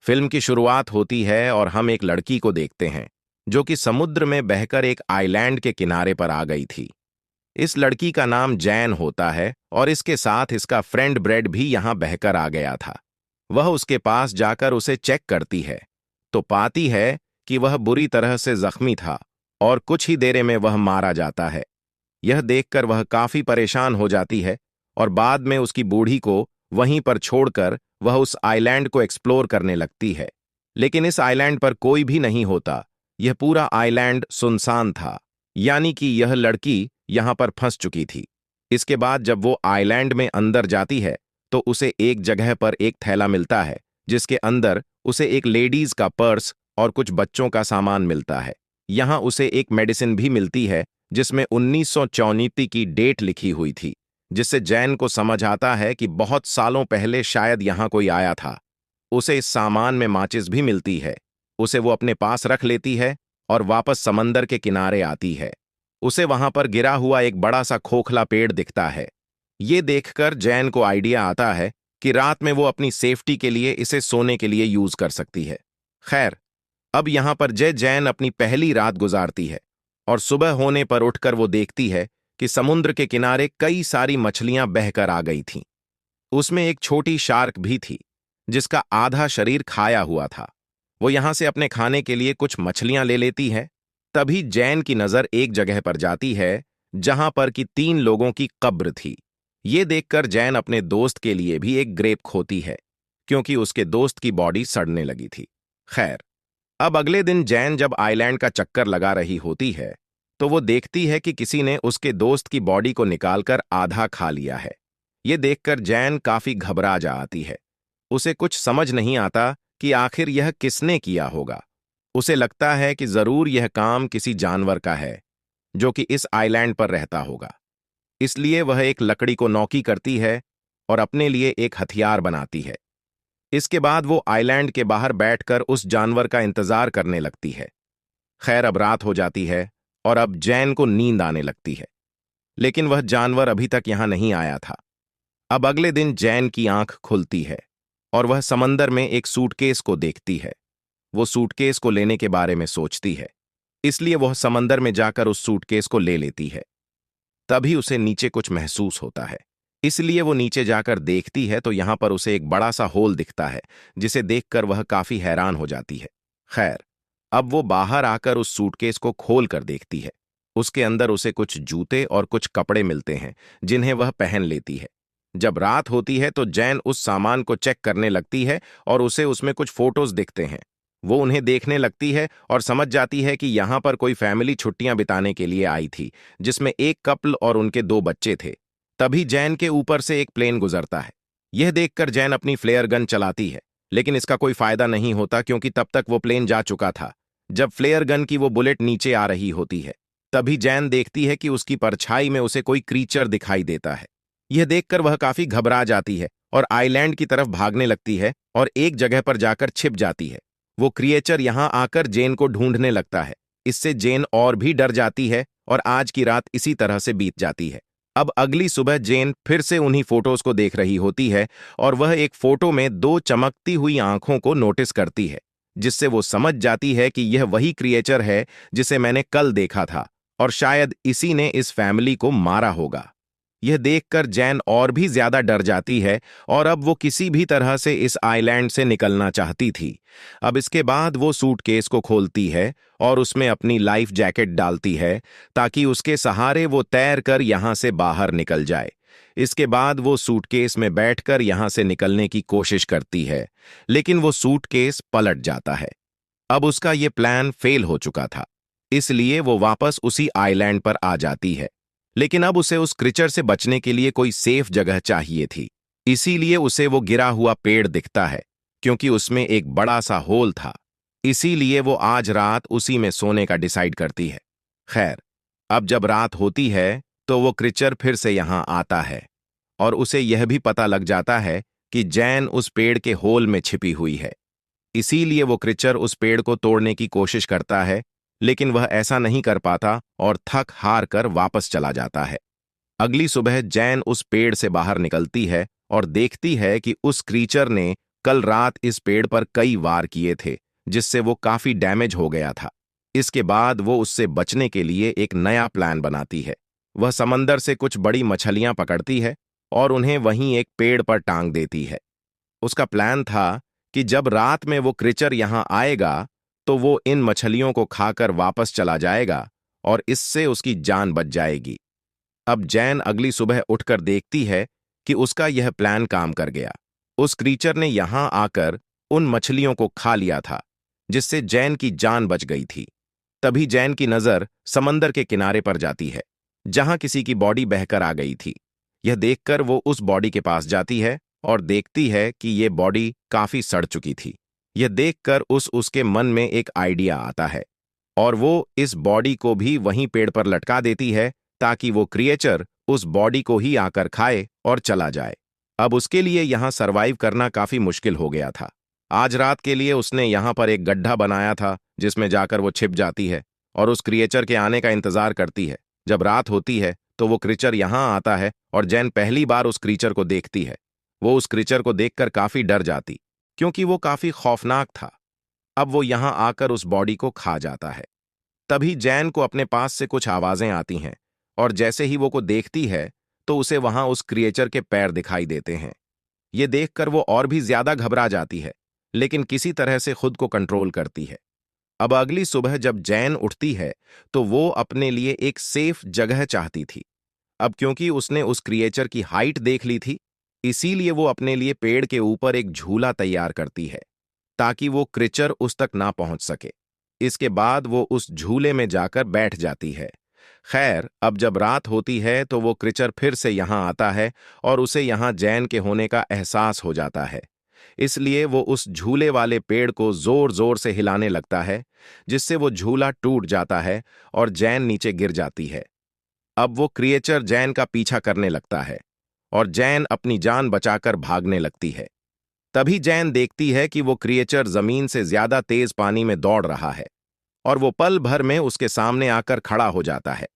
Film की शुरुआत होती है और हम एक लड़की को देखते हैं जो कि समुद्र में बहकर एक आइलैंड के किनारे पर आ गई थी। इस लड़की का नाम जैन होता है और इसके साथ इसका फ्रेंड ब्रेड भी यहां बहकर आ गया था। वह उसके पास जाकर उसे चेक करती है तो पाती है कि वह बुरी तरह से जख्मी था और कुछ ही देर में वह मारा जाता है। यह देखकर वह काफी परेशान हो जाती है और बाद में उसकी बूढ़ी को वहीं पर छोड़कर वह उस आइलैंड को एक्सप्लोर करने लगती है। लेकिन इस आइलैंड पर कोई भी नहीं होता। यह पूरा आइलैंड सुनसान था, यानी कि यह लड़की यहां पर फंस चुकी थी। इसके बाद जब वो आइलैंड में अंदर जाती है तो उसे एक जगह पर एक थैला मिलता है जिसके अंदर उसे एक लेडीज का पर्स और कुछ बच्चों का सामान मिलता है। यहां उसे एक मेडिसिन भी मिलती है जिसमें 1994 की डेट लिखी हुई थी, जिससे जैन को समझ आता है कि बहुत सालों पहले शायद यहां कोई आया था। उसे इस सामान में माचिस भी मिलती है। उसे वो अपने पास रख लेती है और वापस समंदर के किनारे आती है। उसे वहां पर गिरा हुआ एक बड़ा सा खोखला पेड़ दिखता है। ये देखकर जैन को आइडिया आता है कि रात में वो अपनी सेफ्टी के लिए इसे सोने के लिए यूज कर सकती है। खैर, अब यहां पर जैन अपनी पहली रात गुजारती है और सुबह होने पर उठकर वो देखती है कि समुद्र के किनारे कई सारी मछलियां बहकर आ गई थीं। उसमें एक छोटी शार्क भी थी जिसका आधा शरीर खाया हुआ था। वो यहां से अपने खाने के लिए कुछ मछलियां ले लेती है। तभी जैन की नजर एक जगह पर जाती है जहां पर कि 3 लोगों की कब्र थी। ये देखकर जैन अपने दोस्त के लिए भी एक ग्रेप खोती है क्योंकि उसके दोस्त की बॉडी सड़ने लगी थी। खैर, अब अगले दिन जैन जब आइलैंड का चक्कर लगा रही होती है तो वो देखती है कि किसी ने उसके दोस्त की बॉडी को निकालकर आधा खा लिया है। ये देखकर जैन काफी घबरा जा आती है। उसे कुछ समझ नहीं आता कि आखिर यह किसने किया होगा। उसे लगता है कि जरूर यह काम किसी जानवर का है जो कि इस आइलैंड पर रहता होगा। इसलिए वह एक लकड़ी को नौकी करती है और अपने लिए एक हथियार बनाती है। इसके बाद वो आइलैंड के बाहर बैठकर उस जानवर का इंतजार करने लगती है। खैर, अब रात हो जाती है और अब जैन को नींद आने लगती है, लेकिन वह जानवर अभी तक यहां नहीं आया था। अब अगले दिन जैन की आंख खुलती है और वह समंदर में एक सूटकेस को देखती है। वो सूटकेस को लेने के बारे में सोचती है, इसलिए वह समंदर में जाकर उस सूटकेस को ले लेती है। तभी उसे नीचे कुछ महसूस होता है, इसलिए वो नीचे जाकर देखती है तो यहां पर उसे एक बड़ा सा होल दिखता है जिसे देखकर वह काफी हैरान हो जाती है। खैर, अब वो बाहर आकर उस सूटकेस को खोल कर देखती है। उसके अंदर उसे कुछ जूते और कुछ कपड़े मिलते हैं जिन्हें वह पहन लेती है। जब रात होती है तो जैन उस सामान को चेक करने लगती है और उसे उसमें कुछ फोटोज दिखते हैं। वो उन्हें देखने लगती है और समझ जाती है कि यहां पर कोई फैमिली छुट्टियां बिताने के लिए आई थी जिसमें एक कपल और उनके 2 बच्चे थे। तभी जैन के ऊपर से एक प्लेन गुजरता है। यह देखकर जैन अपनी फ्लेयर गन चलाती है, लेकिन इसका कोई फायदा नहीं होता क्योंकि तब तक वो प्लेन जा चुका था। जब फ्लेयर गन की वो बुलेट नीचे आ रही होती है तभी जैन देखती है कि उसकी परछाई में उसे कोई क्रीचर दिखाई देता है। यह देखकर वह काफी घबरा जाती है और आइलैंड की तरफ भागने लगती है और एक जगह पर जाकर छिप जाती है। वो क्रिएचर यहां आकर जेन को ढूंढने लगता है। इससे जेन और भी डर जाती है और आज की रात इसी तरह से बीत जाती है। अब अगली सुबह जेन फिर से उन्हीं फोटोज को देख रही होती है और वह एक फोटो में 2 चमकती हुई आंखों को नोटिस करती है, जिससे वो समझ जाती है कि यह वही क्रिएचर है जिसे मैंने कल देखा था और शायद इसी ने इस फैमिली को मारा होगा। यह देखकर जैन और भी ज्यादा डर जाती है और अब वो किसी भी तरह से इस आइलैंड से निकलना चाहती थी। अब इसके बाद वो सूटकेस को खोलती है और उसमें अपनी लाइफ जैकेट डालती है ताकि उसके सहारे वो तैर कर यहां से बाहर निकल जाए। इसके बाद वो सूटकेस में बैठकर यहां से निकलने की कोशिश करती है, लेकिन वो सूटकेस पलट जाता है। अब उसका ये प्लान फेल हो चुका था, इसलिए वो वापस उसी आइलैंड पर आ जाती है। लेकिन अब उसे उस क्रिचर से बचने के लिए कोई सेफ जगह चाहिए थी। इसीलिए उसे वो गिरा हुआ पेड़ दिखता है क्योंकि उसमें एक बड़ा सा होल था। इसीलिए वो आज रात उसी में सोने का डिसाइड करती है। खैर, अब जब रात होती है तो वो क्रिचर फिर से यहां आता है और उसे यह भी पता लग जाता है कि जैन उस पेड़ के होल में छिपी हुई है। इसीलिए वो क्रिचर उस पेड़ को तोड़ने की कोशिश करता है, लेकिन वह ऐसा नहीं कर पाता और थक हार कर वापस चला जाता है। अगली सुबह जैन उस पेड़ से बाहर निकलती है और देखती है कि उस क्रीचर ने कल रात इस पेड़ पर कई वार किए थे, जिससे वो काफी डैमेज हो गया था। इसके बाद वो उससे बचने के लिए एक नया प्लान बनाती है। वह समंदर से कुछ बड़ी मछलियां पकड़ती है और उन्हें वहीं एक पेड़ पर टांग देती है। उसका प्लान था कि जब रात में वो क्रीचर यहां आएगा तो वो इन मछलियों को खाकर वापस चला जाएगा और इससे उसकी जान बच जाएगी। अब जैन अगली सुबह उठकर देखती है कि उसका यह प्लान काम कर गया। उस क्रीचर ने यहां आकर उन मछलियों को खा लिया था, जिससे जैन की जान बच गई थी। तभी जैन की नजर समंदर के किनारे पर जाती है, जहां किसी की बॉडी बहकर आ गई थी। यह देखकर वो उस बॉडी के पास जाती है और देखती है कि ये बॉडी काफी सड़ चुकी थी। यह देखकर उसके मन में एक आइडिया आता है और वो इस बॉडी को भी वहीं पेड़ पर लटका देती है, ताकि वो क्रिएचर उस बॉडी को ही आकर खाए और चला जाए। अब उसके लिए यहां सरवाइव करना काफी मुश्किल हो गया था। आज रात के लिए उसने यहां पर एक गड्ढा बनाया था, जिसमें जाकर वो छिप जाती है और उस क्रिएचर के आने का इंतजार करती है। जब रात होती है तो वो क्रीचर यहां आता है और जैन पहली बार उस क्रीचर को देखती है। वो उस क्रीचर को देखकर काफी डर जाती, क्योंकि वो काफी खौफनाक था। अब वो यहां आकर उस बॉडी को खा जाता है। तभी जैन को अपने पास से कुछ आवाजें आती हैं और जैसे ही वो को देखती है तो उसे वहां उस क्रिएचर के पैर दिखाई देते हैं। ये देखकर वो और भी ज्यादा घबरा जाती है, लेकिन किसी तरह से खुद को कंट्रोल करती है। अब अगली सुबह जब जैन उठती है तो वो अपने लिए एक सेफ जगह चाहती थी। अब क्योंकि उसने उस क्रिएचर की हाइट देख ली थी, इसीलिए वो अपने लिए पेड़ के ऊपर एक झूला तैयार करती है, ताकि वो क्रिएचर उस तक ना पहुंच सके। इसके बाद वो उस झूले में जाकर बैठ जाती है। खैर, अब जब रात होती है तो वो क्रिएचर फिर से यहां आता है और उसे यहां जैन के होने का एहसास हो जाता है। इसलिए वो उस झूले वाले पेड़ को जोर जोर से हिलाने लगता है, जिससे वो झूला टूट जाता है और जैन नीचे गिर जाती है। अब वो क्रिएचर जैन का पीछा करने लगता है और जैन अपनी जान बचाकर भागने लगती है। तभी जैन देखती है कि वो क्रिएचर जमीन से ज्यादा तेज पानी में दौड़ रहा है और वो पल भर में उसके सामने आकर खड़ा हो जाता है।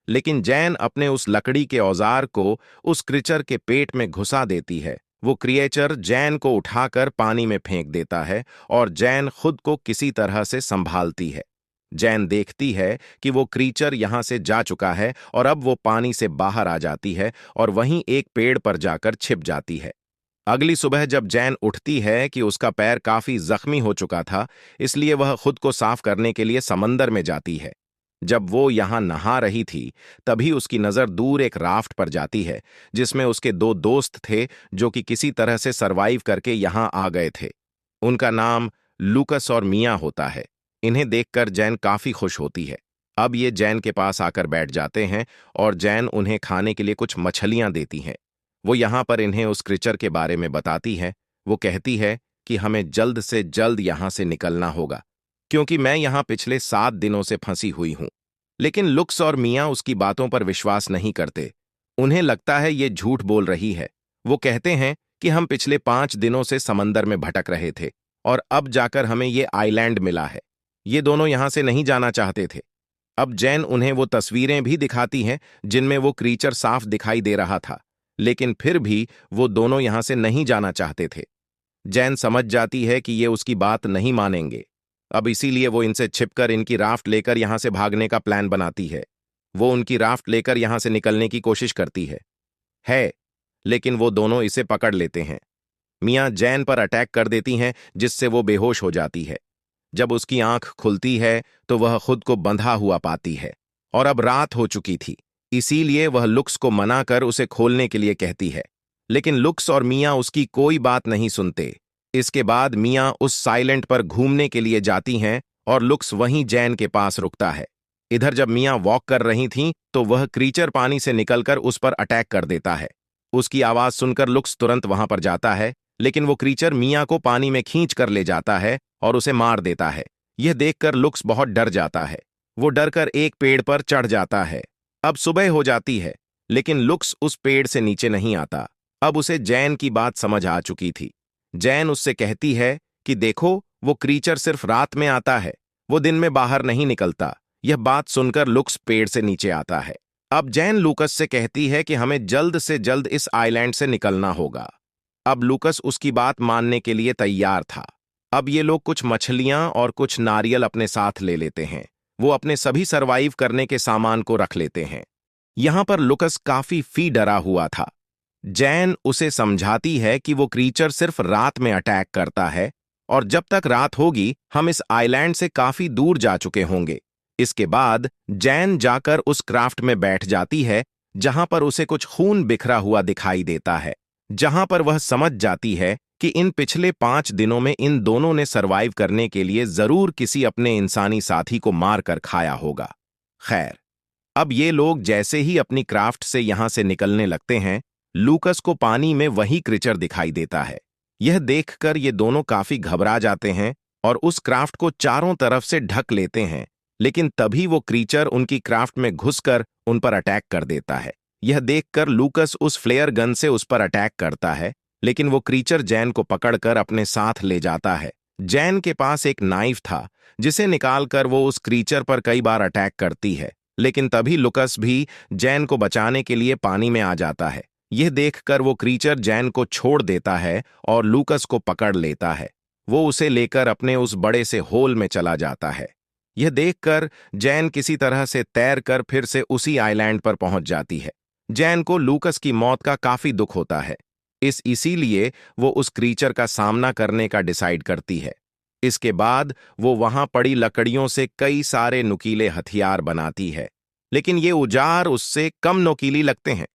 लेकिन जैन अपने उस लकड़ी के औजार को उस क्रिएचर के पेट में घुसा देती है। वो क्रिएचर जैन को उठाकर पानी में फेंक देता है और जैन खुद को किसी तरह से संभालती है। जैन देखती है कि वो क्रीचर यहां से जा चुका है और अब वो पानी से बाहर आ जाती है और वहीं एक पेड़ पर जाकर छिप जाती है। अगली सुबह जब जैन उठती है कि उसका पैर काफी जख्मी हो चुका था, इसलिए वह खुद को साफ करने के लिए समंदर में जाती है। जब वो यहां नहा रही थी, तभी उसकी नजर दूर एक राफ्ट पर जाती है, जिसमें उसके दो दोस्त थे जो कि किसी तरह से सरवाइव करके यहां आ गए थे। उनका नाम लूकस और मिया होता है। इन्हें देखकर जैन काफी खुश होती है। अब ये जैन के पास आकर बैठ जाते हैं और जैन उन्हें खाने के लिए कुछ मछलियां देती हैं। वो यहां पर इन्हें उस क्रिएचर के बारे में बताती है। वो कहती है कि हमें जल्द से जल्द यहां से निकलना होगा, क्योंकि मैं यहां पिछले 7 दिनों से फंसी हुई हूं। लेकिन लुक्स और मिया उसकी बातों पर विश्वास नहीं करते। उन्हें लगता है ये झूठ बोल रही है। वो कहते हैं कि हम पिछले 5 दिनों से समंदर में भटक रहे थे और अब जाकर हमें ये आइलैंड मिला है। ये दोनों यहां से नहीं जाना चाहते थे। अब जैन उन्हें वो तस्वीरें भी दिखाती हैं जिनमें वो क्रीचर साफ दिखाई दे रहा था, लेकिन फिर भी वो दोनों यहां से नहीं जाना चाहते थे। जैन समझ जाती है कि ये उसकी बात नहीं मानेंगे। अब इसीलिए वो इनसे छिपकर इनकी राफ्ट लेकर यहां से भागने का प्लान बनाती है। वो उनकी राफ्ट लेकर यहां से निकलने की कोशिश करती है, लेकिन वो दोनों इसे पकड़ लेते हैं। मियां जैन पर अटैक कर देती हैं, जिससे वो बेहोश हो जाती है। जब उसकी आंख खुलती है तो वह खुद को बंधा हुआ पाती है और अब रात हो चुकी थी। इसीलिए वह लुक्स को मना कर उसे खोलने के लिए कहती है, लेकिन लुक्स और मियां उसकी कोई बात नहीं सुनते। इसके बाद मियां उस साइलेंट पर घूमने के लिए जाती हैं और लुक्स वहीं जैन के पास रुकता है। इधर जब मियां वॉक कर रही थीं तो वह क्रीचर पानी से निकलकर उस पर अटैक कर देता है। उसकी आवाज सुनकर लुक्स तुरंत वहां पर जाता है, लेकिन वो क्रीचर मियां को पानी में खींच कर ले जाता है और उसे मार देता है। यह देखकर लुक्स बहुत डर जाता है। वो डरकर एक पेड़ पर चढ़ जाता है। अब सुबह हो जाती है, लेकिन लुक्स उस पेड़ से नीचे नहीं आता। अब उसे जैन की बात समझ आ चुकी थी। जैन उससे कहती है कि देखो, वो क्रीचर सिर्फ रात में आता है, वो दिन में बाहर नहीं निकलता। यह बात सुनकर लुक्स पेड़ से नीचे आता है। अब जैन लूकस से कहती है कि हमें जल्द से जल्द इस आइलैंड से निकलना होगा। अब लूकस उसकी बात मानने के लिए तैयार था। अब ये लोग कुछ मछलियां और कुछ नारियल अपने साथ ले लेते हैं। वो अपने सभी सरवाइव करने के सामान को रख लेते हैं। यहां पर लुकस काफी डरा हुआ था। जैन उसे समझाती है कि वो क्रीचर सिर्फ रात में अटैक करता है और जब तक रात होगी हम इस आइलैंड से काफी दूर जा चुके होंगे। इसके बाद जैन जाकर उस क्राफ्ट में बैठ जाती है जहां पर उसे कुछ खून बिखरा हुआ दिखाई देता है, जहां पर वह समझ जाती है कि इन पिछले 5 दिनों में इन दोनों ने सरवाइव करने के लिए जरूर किसी अपने इंसानी साथी को मार कर खाया होगा। खैर, अब ये लोग जैसे ही अपनी क्राफ्ट से यहां से निकलने लगते हैं, लूकस को पानी में वही क्रीचर दिखाई देता है। यह देखकर ये दोनों काफी घबरा जाते हैं और उस क्राफ्ट को चारों तरफ से ढक लेते हैं, लेकिन तभी वो क्रीचर उनकी क्राफ्ट में घुसकर उन पर अटैक कर देता है। यह देखकर लूकस उस फ्लेयर गन से उस पर अटैक करता है, लेकिन वो क्रीचर जैन को पकड़कर अपने साथ ले जाता है। जैन के पास एक नाइफ था जिसे निकालकर वो उस क्रीचर पर कई बार अटैक करती है, लेकिन तभी लुकस भी जैन को बचाने के लिए पानी में आ जाता है। यह देखकर वो क्रीचर जैन को छोड़ देता है और लूकस को पकड़ लेता है। वो उसे लेकर अपने उस बड़े से होल में चला जाता है। यह देखकर जैन किसी तरह से तैरकर फिर से उसी आइलैंड पर पहुंच जाती है। जैन को लूकस की मौत का काफी दुख होता है, इसीलिए वो उस क्रीचर का सामना करने का डिसाइड करती है। इसके बाद वो वहां पड़ी लकड़ियों से कई सारे नुकीले हथियार बनाती है, लेकिन ये औजार उससे कम नुकीली लगते हैं।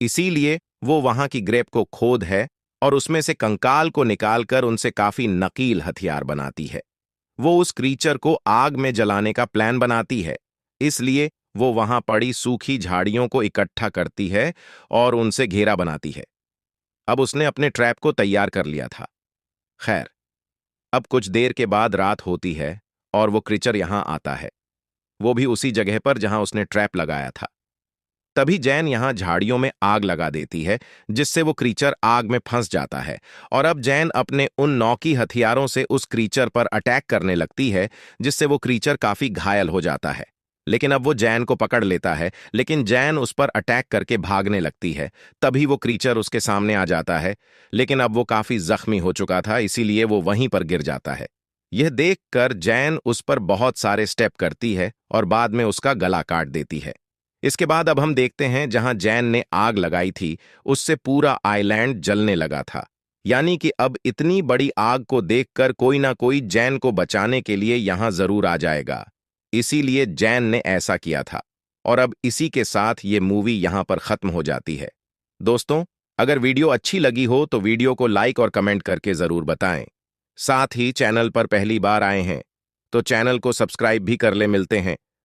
इसीलिए वो वहां की ग्रेप को खोद है और उसमें से कंकाल को निकालकर उनसे काफी नकील हथियार बनाती है। वो उस क्रीचर को आग में जलाने का प्लान बनाती है, इसलिए वो वहां पड़ी सूखी झाड़ियों को इकट्ठा करती है और उनसे घेरा बनाती है। अब उसने अपने ट्रैप को तैयार कर लिया था। खैर, अब कुछ देर के बाद रात होती है और वो क्रीचर यहां आता है, वो भी उसी जगह पर जहां उसने ट्रैप लगाया था। तभी जैन यहां झाड़ियों में आग लगा देती है, जिससे वो क्रीचर आग में फंस जाता है और अब जैन अपने उन नौकी हथियारों से उस क्रीचर पर अटैक करने लगती है, जिससे वो क्रीचर काफी घायल हो जाता है। लेकिन अब वो जैन को पकड़ लेता है, लेकिन जैन उस पर अटैक करके भागने लगती है। तभी वो क्रीचर उसके सामने आ जाता है, लेकिन अब वो काफी जख्मी हो चुका था, इसीलिए वो वहीं पर गिर जाता है। यह देखकर जैन उस पर बहुत सारे स्टेप करती है और बाद में उसका गला काट देती है। इसके बाद अब हम देखते हैं जहां जैन ने आग लगाई थी, उससे पूरा आइलैंड जलने लगा था। यानी कि अब इतनी बड़ी आग को देखकर कोई ना कोई जैन को बचाने के लिए यहां जरूर आ जाएगा। इसीलिए जैन ने ऐसा किया था और अब इसी के साथ ये मूवी यहां पर खत्म हो जाती है। दोस्तों, अगर वीडियो अच्छी लगी हो तो वीडियो को लाइक और कमेंट करके जरूर बताएं। साथ ही चैनल पर पहली बार आए हैं तो चैनल को सब्सक्राइब भी कर ले। मिलते हैं